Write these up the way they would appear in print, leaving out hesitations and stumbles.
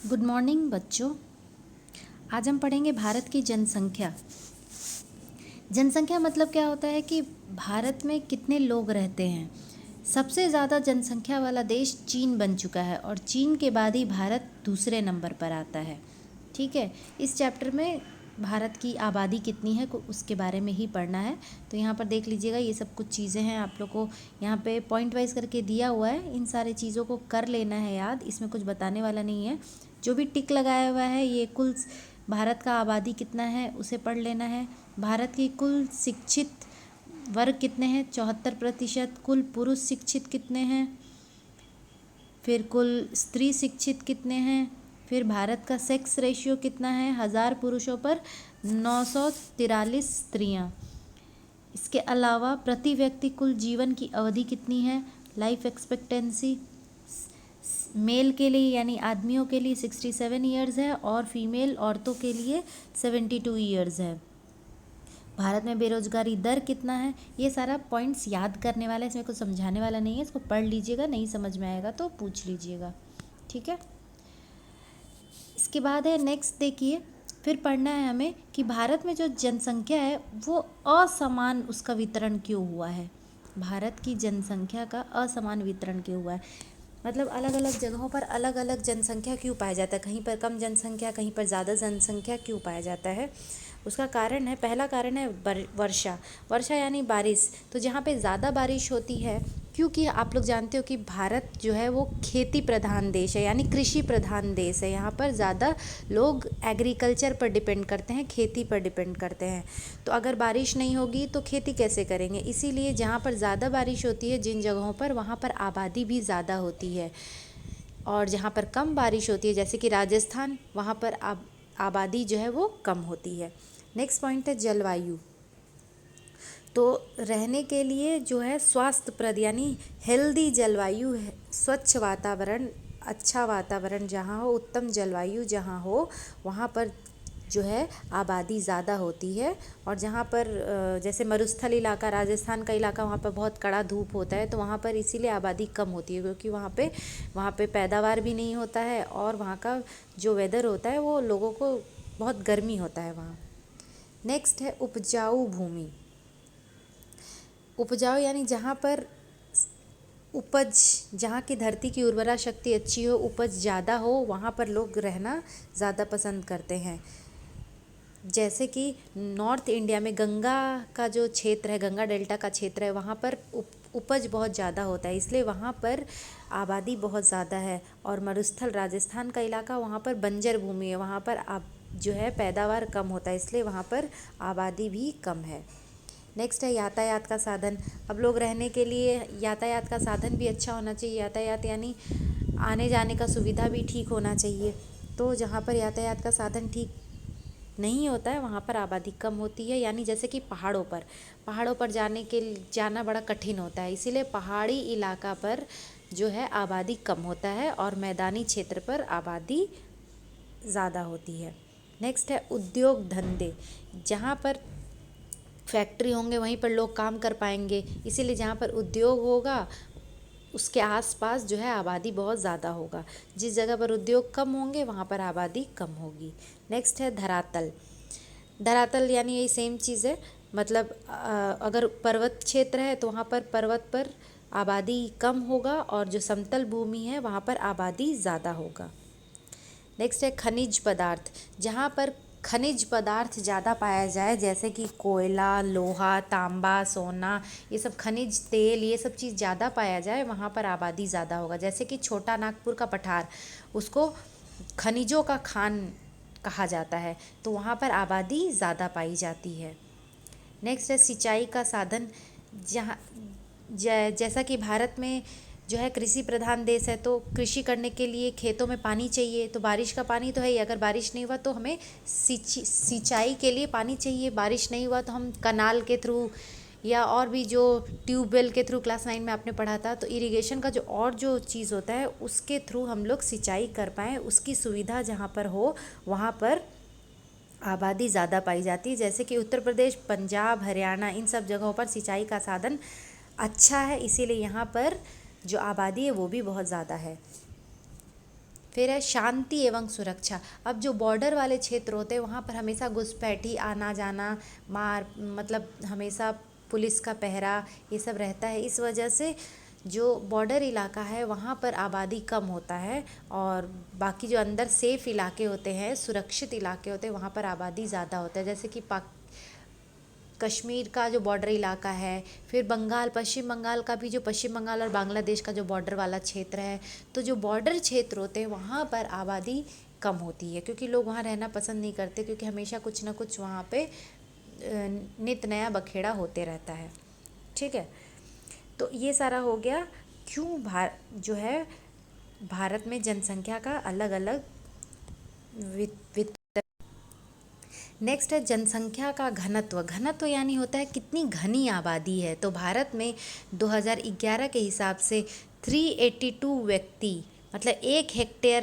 Good morning बच्चों। आज हम पढ़ेंगे भारत की जनसंख्या। जनसंख्या मतलब क्या होता है कि भारत में कितने लोग रहते हैं। सबसे ज़्यादा जनसंख्या वाला देश चीन बन चुका है और चीन के बाद ही भारत दूसरे नंबर पर आता है। ठीक है, इस चैप्टर में भारत की आबादी कितनी है उसके बारे में ही पढ़ना है। तो यहाँ पर देख लीजिएगा, ये सब कुछ चीज़ें हैं, आप लोग को यहाँ पे पॉइंट वाइज करके दिया हुआ है। इन सारी चीज़ों को कर लेना है याद, इसमें कुछ बताने वाला नहीं है। जो भी टिक लगाया हुआ है ये कुल भारत का आबादी कितना है उसे पढ़ लेना है। भारत की कुल शिक्षित वर्ग कितने हैं, 74%। कुल पुरुष शिक्षित कितने हैं, फिर कुल स्त्री शिक्षित कितने हैं, फिर भारत का सेक्स रेशियो कितना है, 1000 पुरुषों पर 943 स्त्रियां। इसके अलावा प्रति व्यक्ति कुल जीवन की अवधि कितनी है, लाइफ एक्सपेक्टेंसी मेल के लिए यानी आदमियों के लिए 67 ईयर्स है और फीमेल औरतों के लिए 72 ईयर्स है। भारत में बेरोजगारी दर कितना है, ये सारा पॉइंट्स याद करने वाला है, इसमें कुछ समझाने वाला नहीं है। इसको पढ़ लीजिएगा, नहीं समझ में आएगा तो पूछ लीजिएगा। ठीक है, इसके बाद है नेक्स्ट, देखिए फिर पढ़ना है हमें कि भारत में जो जनसंख्या है वो असमान उसका वितरण क्यों हुआ है। भारत की जनसंख्या का असमान वितरण क्यों हुआ है, मतलब अलग अलग जगहों पर अलग अलग जनसंख्या क्यों पाया जाता है, कहीं पर कम जनसंख्या कहीं पर ज़्यादा जनसंख्या क्यों पाया जाता है। उसका कारण है, पहला कारण है वर्षा। वर्षा यानी बारिश। तो जहाँ पे ज़्यादा बारिश होती है, क्योंकि आप लोग जानते हो कि भारत जो है वो खेती प्रधान देश है यानी कृषि प्रधान देश है। यहाँ पर ज़्यादा लोग एग्रीकल्चर पर डिपेंड करते हैं, खेती पर डिपेंड करते हैं। तो अगर बारिश नहीं होगी तो खेती कैसे करेंगे, इसीलिए जहाँ पर ज़्यादा बारिश होती है जिन जगहों पर, वहाँ पर आबादी भी ज़्यादा होती है। और जहाँ पर कम बारिश होती है जैसे कि राजस्थान, वहाँ पर आबादी जो है वो कम होती है। नेक्स्ट पॉइंट है जलवायु। तो रहने के लिए जो है स्वास्थ्यप्रद यानी हेल्दी जलवायु है, स्वच्छ वातावरण, अच्छा वातावरण जहाँ हो, उत्तम जलवायु जहाँ हो, वहाँ पर जो है आबादी ज़्यादा होती है। और जहाँ पर जैसे मरुस्थल इलाका, राजस्थान का इलाका, वहाँ पर बहुत कड़ा धूप होता है, तो वहाँ पर इसीलिए आबादी कम होती है, क्योंकि वहाँ पे पैदावार भी नहीं होता है और वहाँ का जो वेदर होता है वो लोगों को बहुत गर्मी होता है वहाँ। नेक्स्ट है उपजाऊ भूमि। उपजाऊ यानी जहाँ पर उपज, जहाँ की धरती की उर्वरा शक्ति अच्छी हो, उपज ज़्यादा हो, वहाँ पर लोग रहना ज़्यादा पसंद करते हैं। जैसे कि नॉर्थ इंडिया में गंगा का जो क्षेत्र है, गंगा डेल्टा का क्षेत्र है, वहाँ पर उपज बहुत ज़्यादा होता है, इसलिए वहाँ पर आबादी बहुत ज़्यादा है। और मरुस्थल राजस्थान का इलाका, वहाँ पर बंजर भूमि है, वहाँ पर जो है पैदावार कम होता है, इसलिए वहाँ पर आबादी भी कम है। नेक्स्ट है यातायात का साधन। अब लोग रहने के लिए यातायात का साधन भी अच्छा होना चाहिए। यातायात यानी आने जाने का सुविधा भी ठीक होना चाहिए। तो जहाँ पर यातायात का साधन ठीक नहीं होता है वहाँ पर आबादी कम होती है। यानी जैसे कि पहाड़ों पर जाना बड़ा कठिन होता है, इसीलिए पहाड़ी इलाका पर जो है आबादी कम होता है और मैदानी क्षेत्र पर आबादी ज़्यादा होती है। नेक्स्ट है उद्योग धंधे। जहाँ पर फैक्ट्री होंगे वहीं पर लोग काम कर पाएंगे, इसीलिए जहाँ पर उद्योग होगा उसके आसपास जो है आबादी बहुत ज़्यादा होगा। जिस जगह पर उद्योग कम होंगे वहाँ पर आबादी कम होगी। नेक्स्ट है धरातल। धरातल यानी यही सेम चीज़ है, मतलब अगर पर्वत क्षेत्र है तो वहाँ पर पर्वत पर आबादी कम होगा और जो समतल भूमि है वहाँ पर आबादी ज़्यादा होगा। नेक्स्ट है खनिज पदार्थ। जहाँ पर खनिज पदार्थ ज़्यादा पाया जाए जैसे कि कोयला, लोहा, तांबा, सोना, ये सब खनिज तेल, ये सब चीज़ ज़्यादा पाया जाए वहाँ पर आबादी ज़्यादा होगा। जैसे कि छोटा नागपुर का पठार, उसको खनिजों का खान कहा जाता है, तो वहाँ पर आबादी ज़्यादा पाई जाती है। नेक्स्ट है सिंचाई का साधन। जहाँ जैसा कि भारत में जो है कृषि प्रधान देश है, तो कृषि करने के लिए खेतों में पानी चाहिए, तो बारिश का पानी तो है ही, अगर बारिश नहीं हुआ तो हमें सिंचाई के लिए पानी चाहिए। बारिश नहीं हुआ तो हम कनाल के थ्रू या और भी जो ट्यूबवेल के थ्रू, क्लास 9 में आपने पढ़ा था, तो इरिगेशन का जो और जो चीज़ होता है उसके थ्रू हम लोग सिंचाई कर पाएँ, उसकी सुविधा जहाँ पर हो वहाँ पर आबादी ज़्यादा पाई जाती है। जैसे कि उत्तर प्रदेश, पंजाब, हरियाणा, इन सब जगहों पर सिंचाई का साधन अच्छा है, इसीलिए यहाँ पर जो आबादी है वो भी बहुत ज़्यादा है। फिर है शांति एवं सुरक्षा। अब जो बॉर्डर वाले क्षेत्र होते हैं वहाँ पर हमेशा घुसपैठी, आना जाना, मार मतलब हमेशा पुलिस का पहरा ये सब रहता है। इस वजह से जो बॉर्डर इलाका है वहाँ पर आबादी कम होता है, और बाकी जो अंदर सेफ इलाके होते हैं, सुरक्षित इलाके होते हैं, वहाँ पर आबादी ज़्यादा होता है। जैसे कि कश्मीर का जो बॉर्डर इलाका है, फिर बंगाल, पश्चिम बंगाल का भी, जो पश्चिम बंगाल और बांग्लादेश का जो बॉर्डर वाला क्षेत्र है, तो जो बॉर्डर क्षेत्र होते हैं वहाँ पर आबादी कम होती है, क्योंकि लोग वहाँ रहना पसंद नहीं करते, क्योंकि हमेशा कुछ ना कुछ वहाँ पे नित नया बखेड़ा होते रहता है। ठीक है, तो ये सारा हो गया क्यों जो है भारत में जनसंख्या का अलग अलग वित नेक्स्ट है जनसंख्या का घनत्व। घनत्व यानी होता है कितनी घनी आबादी है। तो भारत में 2011 के हिसाब से 382 व्यक्ति, मतलब एक हेक्टेयर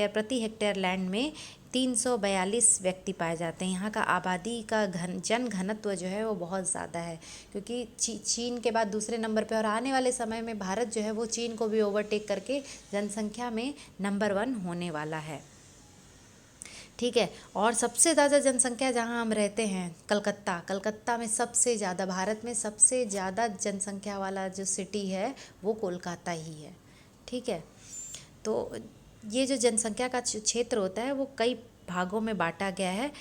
प्रति हेक्टेयर लैंड में 342 व्यक्ति पाए जाते हैं। यहाँ का आबादी का जन घनत्व जो है वो बहुत ज़्यादा है, क्योंकि चीन के बाद दूसरे नंबर पे, और आने वाले समय में भारत जो है वो चीन को भी ओवरटेक करके जनसंख्या में नंबर 1 होने वाला है। ठीक है, और सबसे ज़्यादा जनसंख्या जहाँ हम रहते हैं, कलकत्ता में सबसे ज़्यादा, भारत में सबसे ज़्यादा जनसंख्या वाला जो सिटी है वो कोलकाता ही है। ठीक है, तो ये जो जनसंख्या का क्षेत्र होता है वो कई भागों में बांटा गया है।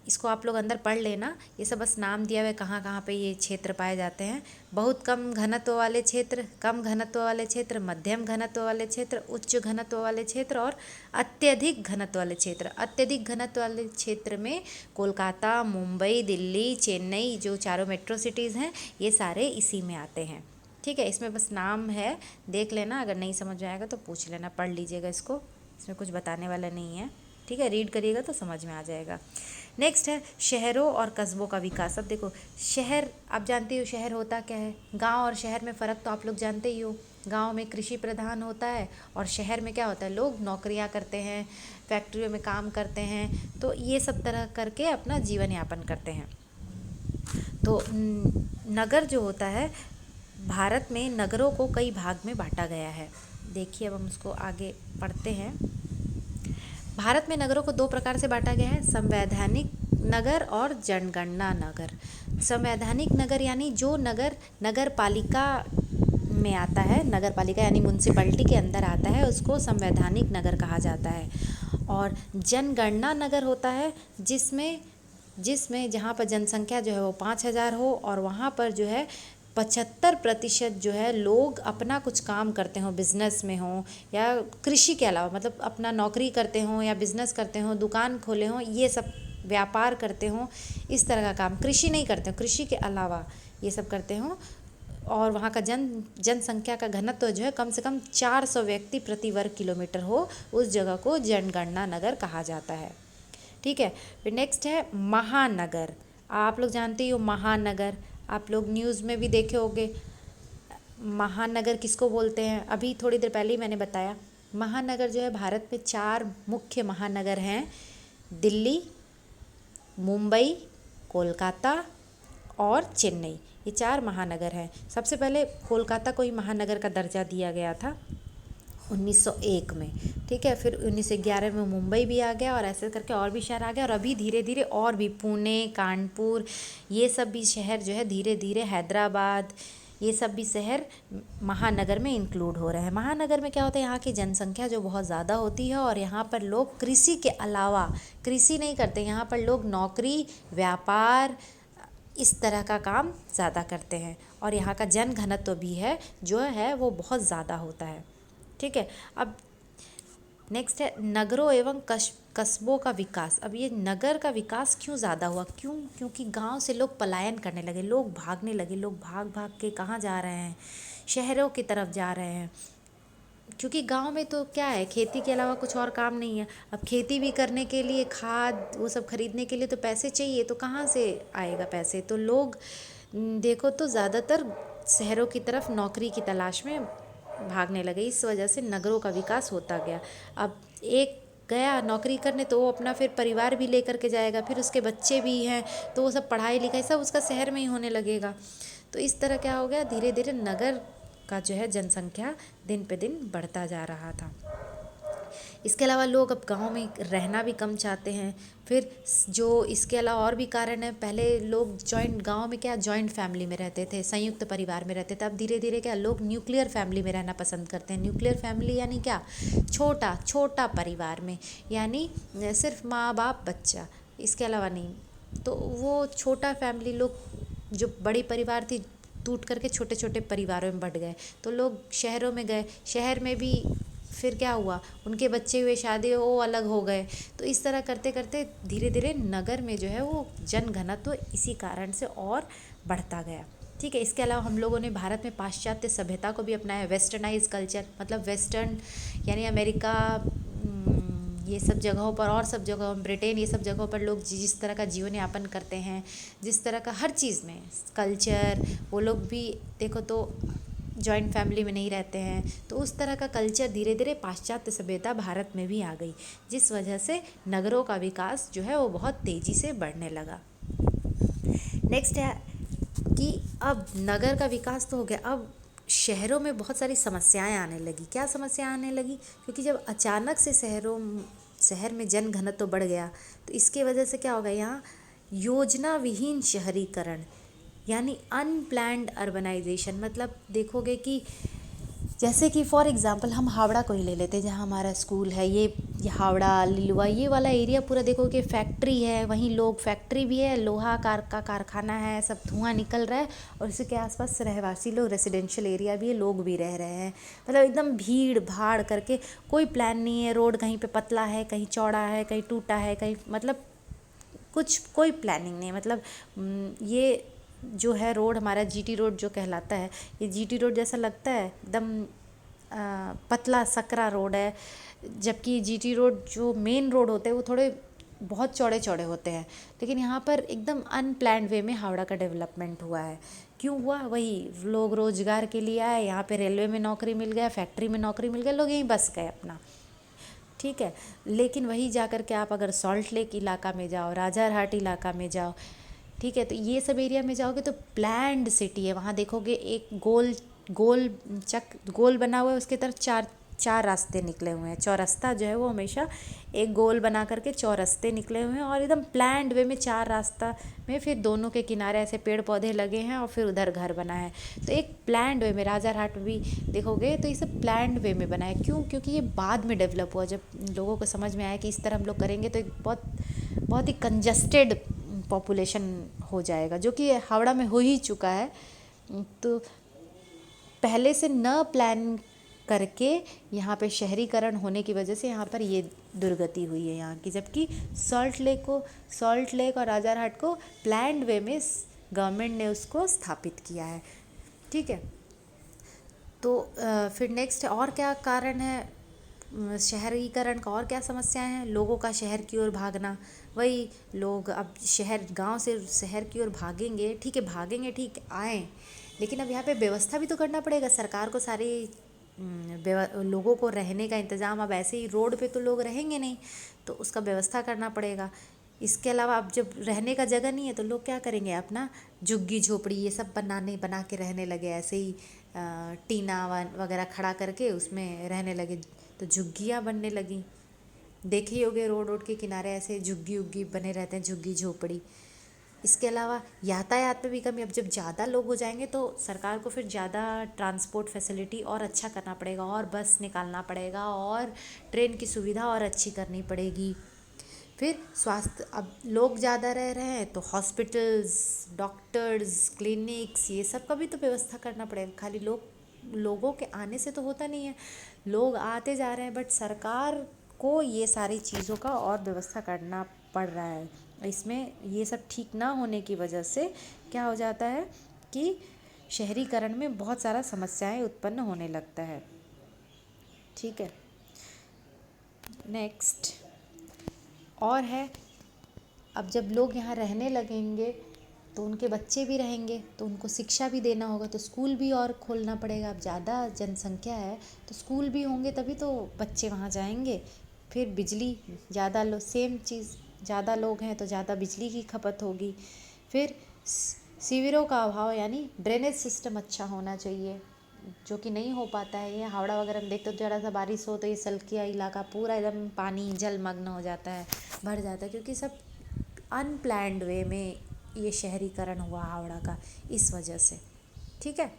इसको आप लोग अंदर पढ़ लेना, ये सब बस नाम दिया हुआ है कहाँ कहाँ पे ये क्षेत्र पाए जाते हैं। बहुत कम घनत्व वाले क्षेत्र, कम घनत्व वाले क्षेत्र, मध्यम घनत्व वाले क्षेत्र, उच्च घनत्व वाले क्षेत्र और अत्यधिक घनत्व वाले क्षेत्र। अत्यधिक घनत्व वाले क्षेत्र में कोलकाता, मुंबई, दिल्ली, चेन्नई, जो चारों मेट्रो सिटीज़ हैं, ये सारे इसी में आते हैं। ठीक है, इसमें बस नाम है, देख लेना, अगर नहीं समझ में आएगा तो पूछ लेना, पढ़ लीजिएगा इसको, इसमें कुछ बताने वाला नहीं है। ठीक है, रीड करिएगा तो समझ में आ जाएगा। नेक्स्ट है शहरों और कस्बों का विकास। अब देखो, शहर, आप जानते हो शहर होता क्या है, गांव और शहर में फ़र्क तो आप लोग जानते ही हो। गांव में कृषि प्रधान होता है, और शहर में क्या होता है, लोग नौकरियां करते हैं, फैक्ट्रियों में काम करते हैं, तो ये सब तरह करके अपना जीवन यापन करते हैं। तो नगर जो होता है, भारत में नगरों को कई भाग में बांटा गया है। देखिए, अब हम उसको आगे पढ़ते हैं। भारत में नगरों को 2 प्रकार से बांटा गया है, संवैधानिक नगर और जनगणना नगर। संवैधानिक नगर यानी जो नगर पालिका में आता है, नगर पालिका यानी म्यूनसिपैलिटी के अंदर आता है, उसको संवैधानिक नगर कहा जाता है। और जनगणना नगर होता है जिसमें जहाँ पर जनसंख्या जो है वो 5,000 हो, और वहाँ पर जो है 75% जो है लोग अपना कुछ काम करते हों, बिज़नेस में हों या कृषि के अलावा, मतलब अपना नौकरी करते हों या बिज़नेस करते हों, दुकान खोले हों, ये सब व्यापार करते हों, इस तरह का काम, कृषि नहीं करते हो, कृषि के अलावा ये सब करते हों, और वहाँ का जनसंख्या का घनत्व जो है कम से कम 400 व्यक्ति प्रति वर्ग किलोमीटर हो, उस जगह को जनगणना नगर कहा जाता है। ठीक है, फिर नेक्स्ट है महानगर। आप लोग जानते ही हो महानगर, आप लोग न्यूज़ में भी देखे होंगे। महानगर किसको बोलते हैं, अभी थोड़ी देर पहले ही मैंने बताया। महानगर जो है, भारत में 4 मुख्य महानगर हैं, दिल्ली, मुंबई, कोलकाता और चेन्नई, ये 4 महानगर हैं। सबसे पहले कोलकाता को ही महानगर का दर्जा दिया गया था 1901 में। ठीक है, फिर 1911 में मुंबई भी आ गया, और ऐसे करके और भी शहर आ गया, और अभी धीरे धीरे और भी पुणे, कानपुर, ये सब भी शहर जो है धीरे धीरे, हैदराबाद, ये सब भी शहर महानगर में इंक्लूड हो रहे हैं। महानगर में क्या होता है, यहाँ की जनसंख्या जो बहुत ज़्यादा होती है, और यहाँ पर लोग कृषि के अलावा, कृषि नहीं करते, यहाँ पर लोग नौकरी, व्यापार, इस तरह का काम ज़्यादा करते हैं, और यहाँ का जन घनत्व भी है जो है वो बहुत ज़्यादा होता है। ठीक है, अब नेक्स्ट है नगरों एवं कस्बों का विकास। अब ये नगर का विकास क्यों ज़्यादा हुआ, क्योंकि गांव से लोग पलायन करने लगे, लोग भागने लगे, लोग भाग भाग के कहाँ जा रहे हैं, शहरों की तरफ जा रहे हैं, क्योंकि गांव में तो क्या है, खेती के अलावा कुछ और काम नहीं है। अब खेती भी करने के लिए, खाद वो सब खरीदने के लिए तो पैसे चाहिए, तो कहाँ से आएगा पैसे, तो लोग देखो तो ज़्यादातर शहरों की तरफ नौकरी की तलाश में भागने लगे, इस वजह से नगरों का विकास होता गया। अब एक गया नौकरी करने, तो वो अपना फिर परिवार भी लेकर के जाएगा, फिर उसके बच्चे भी हैं, तो वो सब पढ़ाई लिखाई सब उसका शहर में ही होने लगेगा। तो इस तरह क्या हो गया, धीरे धीरे नगर का जो है जनसंख्या दिन पे दिन बढ़ता जा रहा था। इसके अलावा लोग अब गांव में रहना भी कम चाहते हैं। फिर जो इसके अलावा और भी कारण है, पहले लोग जॉइंट गांव में क्या जॉइंट फैमिली में रहते थे, संयुक्त परिवार में रहते थे। अब धीरे धीरे क्या लोग न्यूक्लियर फैमिली में रहना पसंद करते हैं। न्यूक्लियर फैमिली यानी क्या, छोटा छोटा परिवार में, यानी सिर्फ माँ बाप बच्चा, इसके अलावा नहीं। तो वो छोटा फैमिली, लोग जो बड़ी परिवार थी टूट करके छोटे छोटे परिवारों में बंट गए, तो लोग शहरों में गए। शहर में भी फिर क्या हुआ, उनके बच्चे हुए, शादी हो, वो अलग हो गए। तो इस तरह करते करते धीरे धीरे नगर में जो है वो जनघनत्व इसी कारण से और बढ़ता गया। ठीक है। इसके अलावा हम लोगों ने भारत में पाश्चात्य सभ्यता को भी अपनाया, वेस्टर्नाइज कल्चर, मतलब वेस्टर्न यानी अमेरिका, ये सब जगहों पर और सब जगहों, ब्रिटेन, ये सब जगहों पर लोग जिस तरह का जीवन यापन करते हैं, जिस तरह का हर चीज़ में कल्चर, वो लोग भी देखो तो जॉइंट फैमिली में नहीं रहते हैं। तो उस तरह का कल्चर धीरे धीरे पाश्चात्य सभ्यता भारत में भी आ गई, जिस वजह से नगरों का विकास जो है वो बहुत तेज़ी से बढ़ने लगा। नेक्स्ट है कि अब नगर का विकास तो हो गया, अब शहरों में बहुत सारी समस्याएं आने लगी। क्या समस्या आने लगी? क्योंकि जब अचानक से शहर में जनघनत्व तो बढ़ गया, तो इसके वजह से क्या हो गया, यहाँ योजना विहीन शहरीकरण यानी अनप्लैंड अर्बनाइजेशन। मतलब देखोगे कि जैसे कि फॉर एग्जांपल हम हावड़ा को ही ले लेते हैं, जहाँ हमारा स्कूल है। ये हावड़ा, लिलुआ, ये वाला एरिया पूरा देखोगे फैक्ट्री है, वहीं लोग, फैक्ट्री भी है, लोहा का कारखाना है, सब धुआं निकल रहा है, और इसी के आसपास रहवासी लोग, रेजिडेंशियल एरिया भी है, लोग भी रह रहे हैं। मतलब एकदम भीड़ भाड़ करके, कोई प्लान नहीं है। रोड कहीं पे पतला है, कहीं चौड़ा है, कहीं टूटा है, कहीं मतलब कुछ कोई प्लानिंग नहीं है। मतलब ये जो है रोड हमारा जीटी रोड जो कहलाता है, ये जीटी रोड जैसा लगता है, एकदम पतला सकरा रोड है। जबकि जीटी रोड जो मेन रोड होते हैं वो थोड़े बहुत चौड़े चौड़े होते हैं। लेकिन यहाँ पर एकदम अनप्लैंड वे में हावड़ा का डेवलपमेंट हुआ है। क्यों हुआ? वही लोग रोजगार के लिए आए, यहाँ पे रेलवे में नौकरी मिल गया, फैक्ट्री में नौकरी मिल गया, लोग यहीं बस गए अपना। ठीक है। लेकिन वही जा कर के आप अगर सॉल्ट लेक इलाका में जाओ, राजारहाट इलाका में जाओ, ठीक है, तो ये सब एरिया में जाओगे तो प्लैंड सिटी है। वहाँ देखोगे एक गोल गोल गोल बना हुआ है, उसके तरफ चार चार रास्ते निकले हुए हैं। चौरस्ता जो है वो हमेशा एक गोल बना करके चौरस्ते निकले हुए हैं, और एकदम प्लैंड वे में चार रास्ता में फिर दोनों के किनारे ऐसे पेड़ पौधे लगे हैं, और फिर उधर घर बना है। तो एक प्लैंड वे में राजारहाट भी देखोगे तो ये सब प्लैंड वे में बना है। क्यों? क्योंकि ये बाद में डेवलप हुआ, जब लोगों को समझ में आया कि इस तरह हम लोग करेंगे तो एक बहुत बहुत ही कंजस्टेड पॉपुलेशन हो जाएगा, जो कि हावड़ा में हो ही चुका है। तो पहले से न प्लान करके यहाँ पे शहरीकरण होने की वजह से यहाँ पर ये दुर्गति हुई है यहाँ की। जबकि सॉल्ट लेक और राजारहाट को प्लान्ड वे में गवर्नमेंट ने उसको स्थापित किया है। ठीक है। तो फिर नेक्स्ट और क्या कारण है शहरीकरण का, और क्या समस्याएं हैं? लोगों का शहर की ओर भागना। वही लोग अब गांव से शहर की ओर भागेंगे, ठीक है, भागेंगे, ठीक आए, लेकिन अब यहाँ पे व्यवस्था भी तो करना पड़ेगा सरकार को। सारी लोगों को रहने का इंतज़ाम, अब ऐसे ही रोड पे तो लोग रहेंगे नहीं, तो उसका व्यवस्था करना पड़ेगा। इसके अलावा अब जब रहने का जगह नहीं है तो लोग क्या करेंगे, अपना झुग्गी झोपड़ी ये सब बना के रहने लगे। ऐसे ही टीना वगैरह खड़ा करके उसमें रहने लगे, तो झुग्गियाँ बनने लगी। देखे ही होगे रोड के किनारे ऐसे झुग्गी उग्गी बने रहते हैं, झुग्गी झोपड़ी। इसके अलावा यातायात में भी कमी। अब जब ज़्यादा लोग हो जाएंगे तो सरकार को फिर ज़्यादा ट्रांसपोर्ट फैसिलिटी और अच्छा करना पड़ेगा, और बस निकालना पड़ेगा, और ट्रेन की सुविधा और अच्छी करनी पड़ेगी। फिर स्वास्थ्य, अब लोग ज़्यादा रह रहे हैं तो हॉस्पिटल्स, डॉक्टर्स, क्लिनिक्स, ये सब का भी तो व्यवस्था करना पड़ेगा। खाली लोगों के आने से तो होता नहीं है, लोग आते जा रहे हैं, बट सरकार को ये सारी चीज़ों का और व्यवस्था करना पड़ रहा है। इसमें ये सब ठीक ना होने की वजह से क्या हो जाता है कि शहरीकरण में बहुत सारा समस्याएं उत्पन्न होने लगता है। ठीक है। नेक्स्ट और है, अब जब लोग यहाँ रहने लगेंगे तो उनके बच्चे भी रहेंगे, तो उनको शिक्षा भी देना होगा, तो स्कूल भी और खोलना पड़ेगा। अब ज़्यादा जनसंख्या है तो स्कूल भी होंगे, तभी तो बच्चे वहाँ जाएंगे। फिर बिजली, सेम चीज़, ज़्यादा लोग हैं तो ज़्यादा बिजली की खपत होगी। फिर शिविरों का अभाव, यानी ड्रेनेज सिस्टम अच्छा होना चाहिए। जो कि नहीं हो पाता है। ये हावड़ा वगैरह में देखते हो ज़रा सा बारिश हो तो ये सल्किया इलाका पूरा एकदम पानी जलमग्न हो जाता है, भर जाता है, क्योंकि सब अनप्लैन्ड वे में ये शहरीकरण हुआ हावड़ा का, इस वजह से। ठीक है।